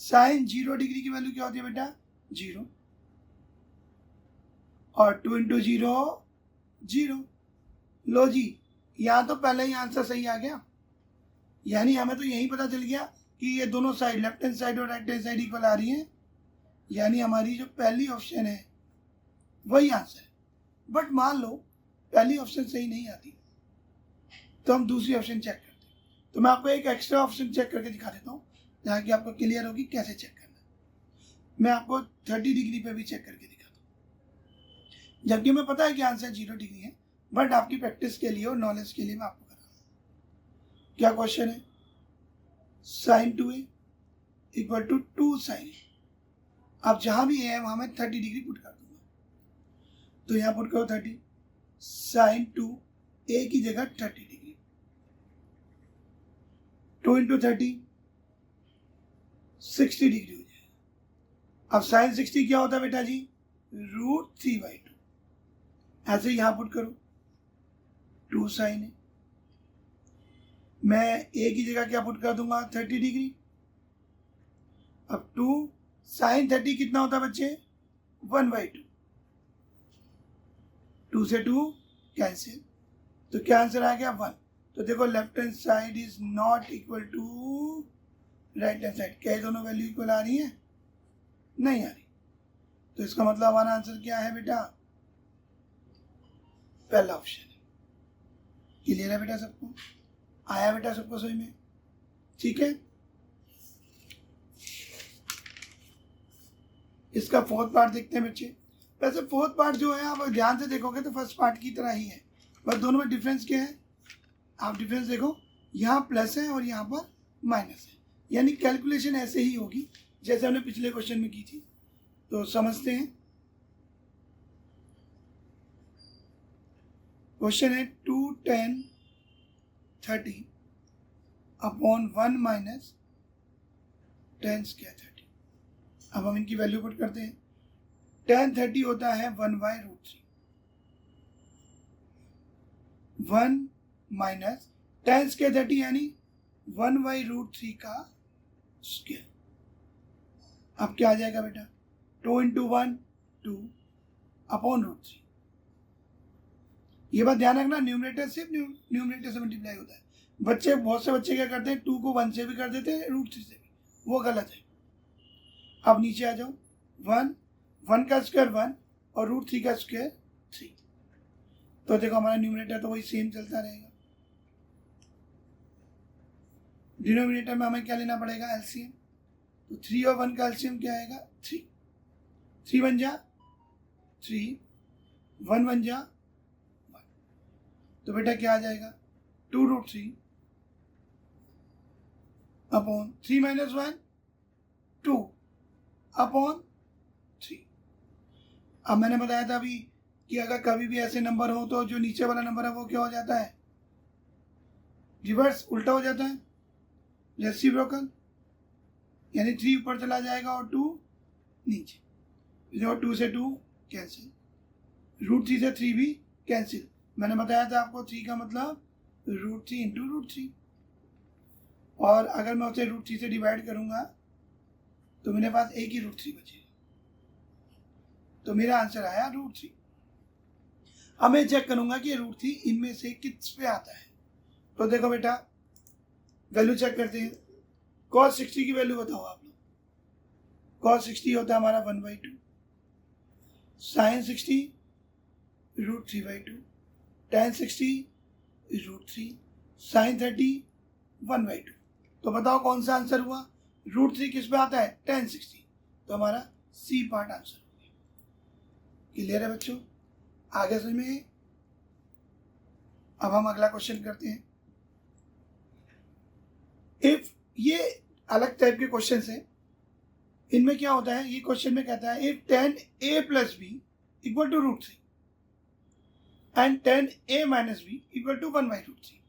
साइन 0 डिग्री की वैल्यू क्या होती है बेटा? 0। और 2 इंटू 0 0। लो जी, यहां तो पहले ही आंसर सही आ गया। यानी हमें तो यही पता चल गया कि ये दोनों साइड, लेफ्ट हैंड साइड और राइट हैंड साइड इक्वल आ रही हैं। यानी हमारी जो पहली ऑप्शन है वही आंसर है। बट मान लो पहली ऑप्शन सही नहीं आती, तो हम दूसरी ऑप्शन चेक करते हैं। तो मैं आपको एक एक्स्ट्रा ऑप्शन चेक करके दिखा देता हूँ, जहाँ की आपको क्लियर होगी कैसे चेक करना है। मैं आपको 30 डिग्री पे भी चेक करके दिखाता हूँ, जबकि मैं पता है कि आंसर 0 डिग्री है, बट आपकी प्रैक्टिस के लिए और नॉलेज के लिए मैं आपको कर रहा हूँ। क्या क्वेश्चन है? Sine 2a equal to 2 sine A. अब जहां भी है वहां मैं 30 डिग्री पुट कर दूंगा। तो यहां पुट करो 30, साइन 2a की जगह 30 डिग्री, 2 इंटू 30 60 डिग्री हो जाएगा। अब साइन 60 क्या होता है बेटा जी? √3/2। ऐसे यहां पुट करो 2 साइन ए, मैं a की जगह क्या पुट कर दूंगा? 30 डिग्री। अब 2 साइन 30 कितना होता है बच्चे? 1/2। 2 से 2 कैंसिल, तो क्या आंसर आ गया? 1। तो देखो left hand side is not equal to right hand side. क्या ये दोनों वैल्यू इक्वल आ रही है? नहीं आ रही। तो इसका मतलब हमारा आंसर क्या है बेटा? पहला ऑप्शन है। क्लियर है बेटा सबको? आया बेटा सबको समझ में? ठीक है। इसका फोर्थ पार्ट देखते हैं बच्चे। वैसे फोर्थ पार्ट जो है आप ध्यान से देखोगे तो फर्स्ट पार्ट की तरह ही है, बस दोनों में डिफरेंस क्या है? आप डिफरेंस देखो, यहाँ प्लस है और यहाँ पर माइनस है। यानी कैलकुलेशन ऐसे ही होगी जैसे हमने पिछले क्वेश्चन में की थी। तो समझते हैं। क्वेश्चन है 2 tan 30 upon 1 minus tan square 30। अब हम इनकी वैल्यू पुट करते हैं। tan 30 होता है 1/√3, 1 माइनस tan स्क्वायर 30 यानी 1/√3 का स्क्वायर। अब क्या आ जाएगा बेटा? 2 इंटू 1 2 अपॉन √3। ये बात ध्यान रखना, न्यूमरेटर सिर्फ न्यूमरेटर से मल्टीप्लाई होता है। बच्चे, बहुत से बच्चे क्या करते हैं? 2 को 1 से भी कर देते हैं, √3 से भी, वो गलत है। अब नीचे आ जाओ, 1 का स्क्वायर 1 और √3 का स्क्वायर 3। तो देखो हमारा न्यूमरेटर तो वही सेम चलता रहेगा। डिनोमिनेटर में हमें क्या लेना पड़ेगा? एलसीएम। तो 3 और 1 का एलसीएम क्या आएगा? 3। 3 बन जा 3, 1 बन जा 1। तो बेटा क्या आ जाएगा? 2√3 अपॉन 3 माइनस 1 2 अपॉन 3। अब मैंने बताया था अभी कि अगर कभी भी ऐसे नंबर हो तो जो नीचे वाला नंबर है वो क्या हो जाता है? रिवर्स, उल्टा हो जाता है, रेसिप्रोकल। यानी 3 ऊपर चला जाएगा और 2 नीचे। जो 2 से 2 कैंसिल, √3 से 3 भी कैंसिल। मैंने बताया था आपको 3 का मतलब √3 इंटू √3। और अगर मैं उसे √3 से डिवाइड करूंगा तो मेरे पास एक ही √3 बचेगा, तो मेरा आंसर आया √3। अब मैं चेक करूंगा कि √3 इनमें से किस पे आता है। तो देखो बेटा, वैल्यू चेक करते हैं। cos 60 की वैल्यू बताओ आप लोग। cos 60 होता है हमारा 1/2, sin 60 √3/2, tan 60 √3, sin 30 1/2। तो बताओ कौन सा आंसर हुआ? √3 किस पे आता है? tan 60। तो हमारा सी पार्ट आंसर हो गया। क्लियर है बच्चों? आगे समझ में? अब हम अगला क्वेश्चन करते हैं। इफ ये अलग टाइप के क्वेश्चन हैं। इनमें क्या होता है, ये क्वेश्चन में कहता है if tan a plus b equal to √3 and tan a minus b equal to 1/√3,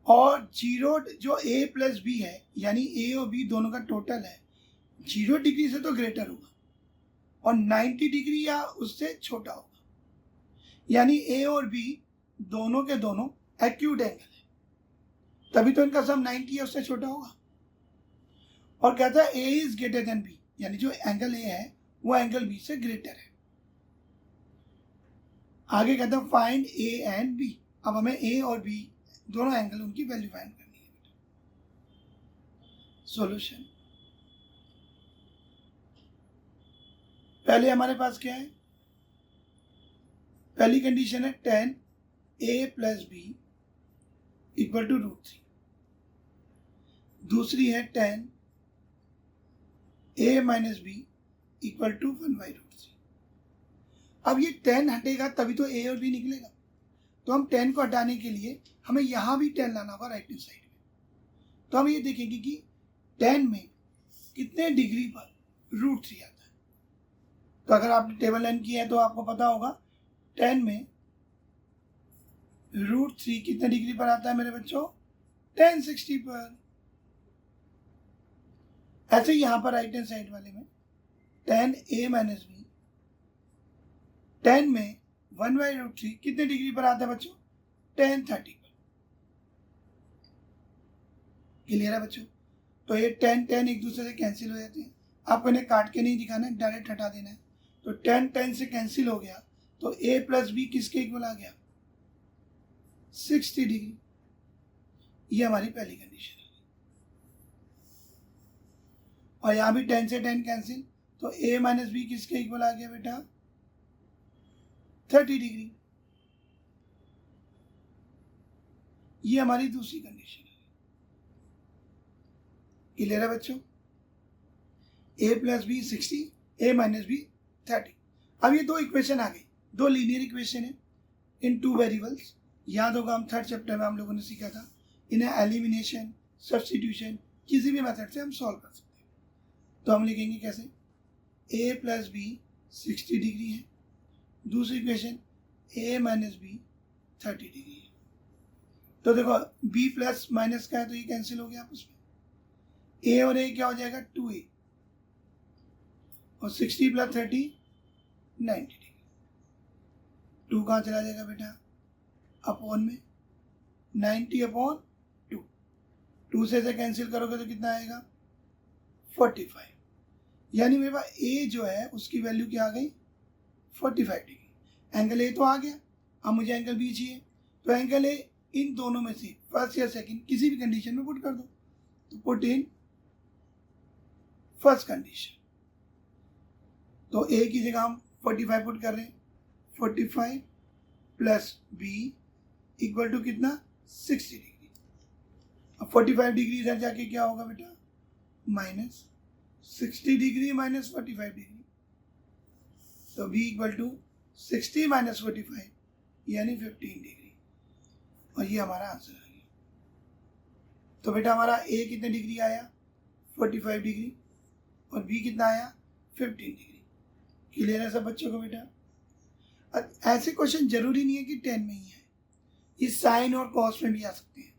और जीरो जो a प्लस बी है यानी a और b दोनों का टोटल है 0 डिग्री से तो ग्रेटर होगा और 90 डिग्री या उससे छोटा होगा, यानी a और b दोनों के दोनों एक्यूट एंगल है, तभी तो इनका सम 90 है उससे छोटा होगा। और कहता है a is greater than b, यानी जो एंगल a है वो एंगल b से ग्रेटर है। आगे कहता है फाइंड a एंड b। अब हमें a और b दोनों एंगल उनकी वैल्यू फाइंड करनी है। सॉल्यूशन, पहले हमारे पास क्या है? पहली कंडीशन है tan a plus b equal to √3, दूसरी है tan a minus b equal to 1/√3। अब ये tan हटेगा तभी तो a और b निकलेगा, तो हम tan को हटाने के लिए हमें यहां भी tan लाना होगा राइट हैंड साइड में। तो हम ये देखेंगे कि tan में कितने डिग्री पर √3 आता है। तो अगर आपने टेबल लर्न किया है तो आपको पता होगा tan में √3 कितने डिग्री पर आता है मेरे बच्चों? tan 60 पर। ऐसे ही यहां पर राइट हैंड साइड वाले में tan a minus b, tan में 1/√3 कितने डिग्री पर आता है बच्चों? tan 30 पर। क्लियर है बच्चों? तो ये tan एक दूसरे से कैंसिल हो जाते हैं। आपको इन्हें काट के नहीं दिखाना है, डायरेक्ट हटा देना है। तो tan से कैंसिल हो गया, तो a प्लस बी किसके इक्वल आ गया? 60 डिग्री। ये हमारी पहली कंडीशन है। और यहां भी tan से tan कैंसिल, तो a माइनस बी किसके इक्वल आ गया बेटा? 30 डिग्री। ये हमारी दूसरी कंडीशन है। क्लियर है बच्चों? a plus b 60, a minus b 30। अब ये दो इक्वेशन आ गई, दो लीनियर इक्वेशन है इन टू वेरिएबल्स। याद होगा हम थर्ड चैप्टर में हम लोगों ने सीखा था, इन्हें एलिमिनेशन, सब्स्टिट्यूशन किसी भी मेथड से हम सॉल्व कर सकते हैं। तो हम लिखेंगे कैसे? a प्लस बी 60 डिग्री है, दूसरी equation a minus b 30 degree है। तो देखो b प्लस माइनस का है तो ये कैंसिल हो गया आपस में। a और a क्या हो जाएगा? 2a, और 60 प्लस 30 90 डिग्री। 2 कहाँ चला जाएगा बेटा? अपॉन में 90 अपॉन 2। 2 से कैंसिल करोगे तो कितना आएगा? 45। यानी मेरे पास a जो है उसकी वैल्यू क्या आ गई? 45 डिग्री। एंगल a तो आ गया, अब मुझे एंगल b चाहिए। तो एंगल a इन दोनों में से फर्स्ट या सेकंड किसी भी कंडीशन में पुट कर दो। तो पुट इन फर्स्ट कंडीशन। तो a की जगह हम 45 पुट कर रहे हैं। 45 प्लस b इक्वल टू कितना? 60 डिग्री। अब 45 डिग्री इधर जाके क्या होगा बेटा? Minus 60 degree minus 45 degree. तो b इक्वल टू 60 माइनस 45 यानी 15 डिग्री। और ये हमारा आंसर आ गया। तो बेटा हमारा a कितने डिग्री आया? 45 डिग्री, और b कितना आया? 15 डिग्री। क्लियर है सब बच्चों को बेटा? ऐसे क्वेश्चन जरूरी नहीं है कि 10 में ही है, ये साइन और कॉस में भी आ सकते हैं।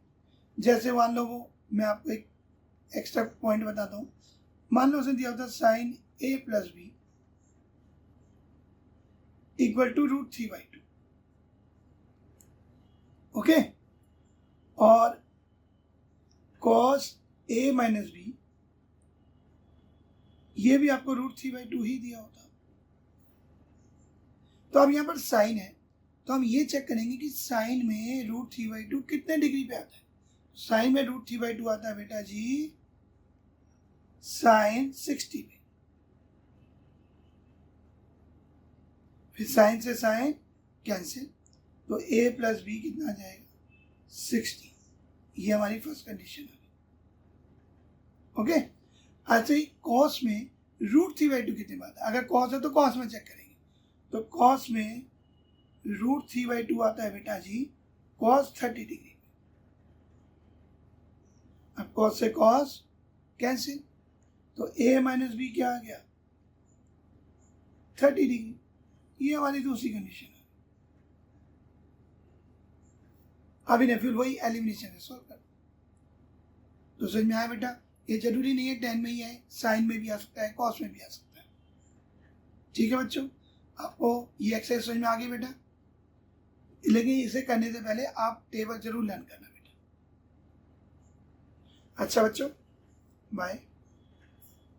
जैसे मान लो वो, मैं आपको एक एक्स्ट्रा पॉइंट बताता हूँ। मान लो उसने दिया होता sine a plus b equal to √3/2। Okay, और कॉस ए माइनस बी, ये भी आपको √3/2 ही दिया होता। तो अब यहाँ पर साइन है, तो हम ये चेक करेंगे कि साइन में √3/2 कितने डिग्री पे आता है। साइन में √3/2 आता है बेटा जी साइन 60 पे। फिर साइन से साइन कैंसिल, तो a प्लस बी कितना आ जाएगा 60। ये हमारी फर्स्ट कंडीशन है। ओके, अच्छा ही कॉस में √3/2 कितने बात है, अगर कॉस है तो कॉस में चेक करेंगे। तो कॉस में √3/2 आता है बेटा जी कॉस 30 डिग्री। अब कॉस से कॉस कैंसिल, तो a माइनस बी क्या आ गया 30 डिग्री। ये हमारी दूसरी कंडीशन है। अभी ने फिर वही एलिमिनेशन है, सॉल्व कर। तो समझ में आया बेटा, ये जरूरी नहीं है टेन में ही आए, साइन में भी आ सकता है, कॉस में भी आ सकता है। ठीक है बच्चों, आपको ये एक्सरसाइज समझ में आ गई बेटा, लेकिन इसे करने से पहले आप टेबल जरूर लर्न करना बेटा। अच्छा बच्चों, बाय।